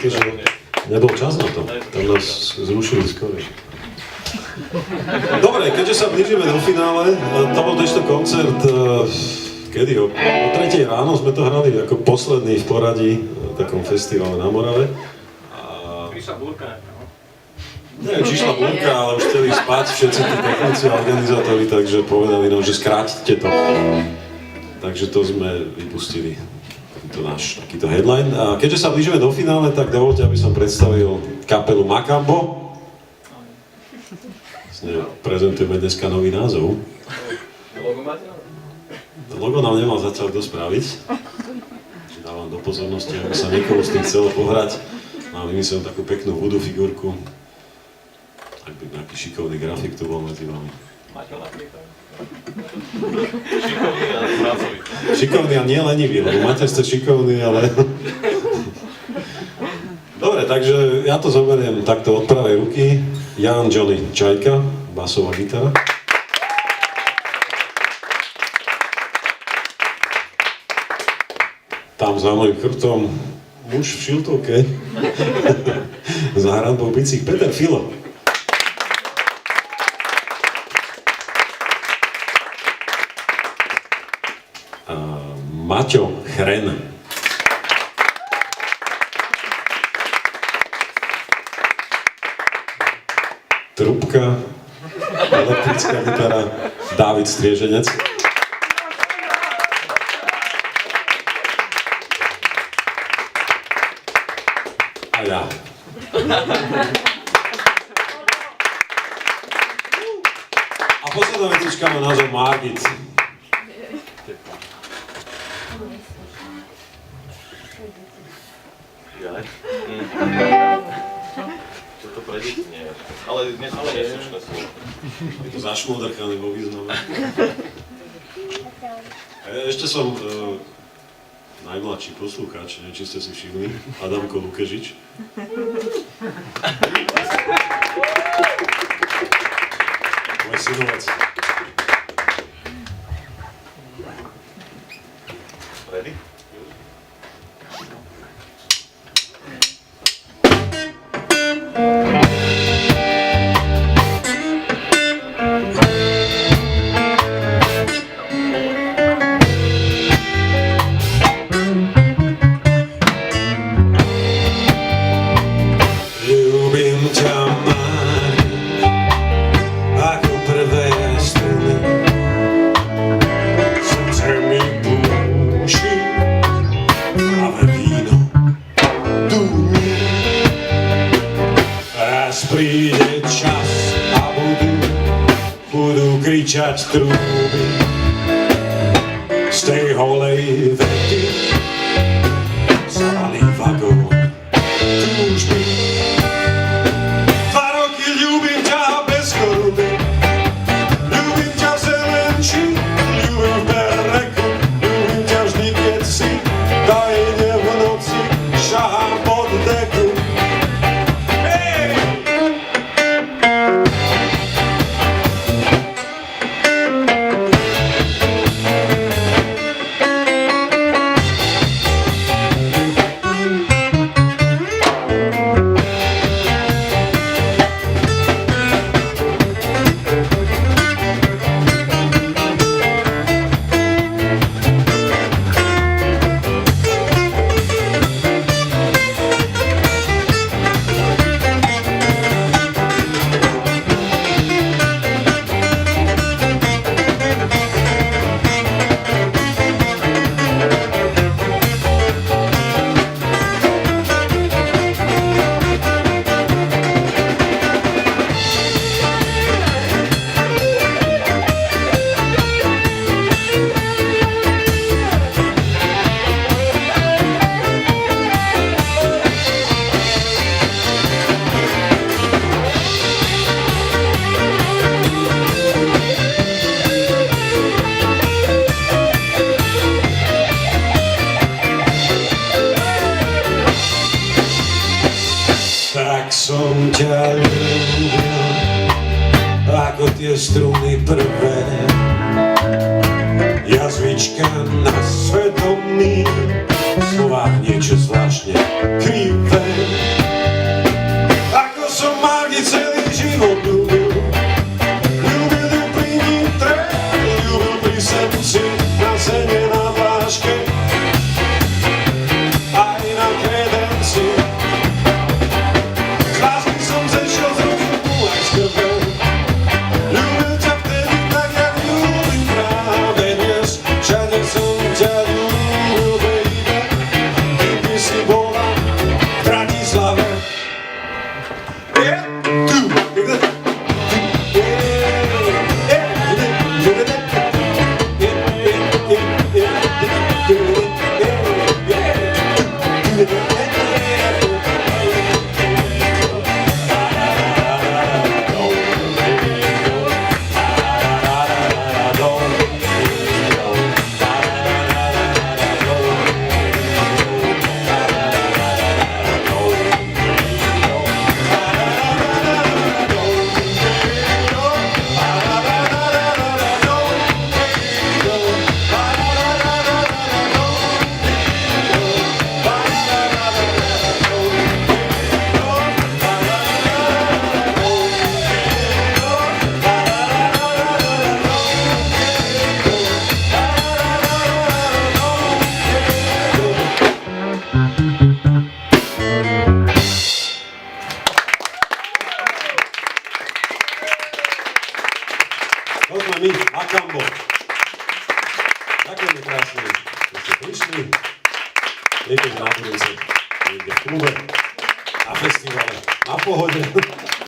pretože nebol čas na to. Tam nás zrušili skoro. Dobre, keďže sa blížime do finále, to bol tiež koncert, kedy o 3 ráno sme to hrali ako posledný v poradí v takom festivale na Morave. Prišla búrka. Neviem, či šla búrka, ale už chceli spať všetci tí technici a organizátori, takže povedali nám, že skráťte to. Takže to sme vypustili, to náš takýto headline. A keďže sa blížime do finále, tak dovolte, aby som predstavil kapelu Makambo. Prezentujeme dneska nový názov. Logo máte? Logo nám nemal zatiaľ kto spraviť. Dávam do pozornosti, aby sa niekomu s tým chcelo pohrať. Mám vymyslel takú peknú voodoo figurku. Ak by nejaký šikovný grafik tu bol medzi vami. Máte napríklad? Šikovný, ale pracový. Šikovný a nie lenivý, lebo máte ste šikovný, ale... Dobre, takže ja to zoberiem takto od pravej ruky. Jan Johnny Čajka, basová gitara. Tam za mojím chrbtom muž v šiltovke. Za hradbou bicích Peter Filo. Maťo Chren. Trubka, elektrická gitara, Dávid Strieženec. A ja. A posledná vecička má názov Margit. Čo to pre deti nie je. Ale dnes ale neslušné sú. Je to zašmodrkané vo význame. Ešte som najmladší poslucháč, neviem, či ste si všimli, Adamko Lukežič. Môj synovec. Ready? Príde čas a budú kričať trúby z tej holej vety zavalí vagón túžby. 2 roky ľúbim ťa bez choroby, ľúbim ťa v zelenči, ľúbim v bereku, ľúbim ťa vždy, keď si tajne v noci šahám pod deku. Som ťa ľúbil, ako tie struny prvé, jazvička na svedomí, slovách niečo zvláštne krivé. To sme my, Akambo. Ďakujeme krásne, že ste prišli. Viete, že na budúce niekde v klube, na festivale, na Pohode.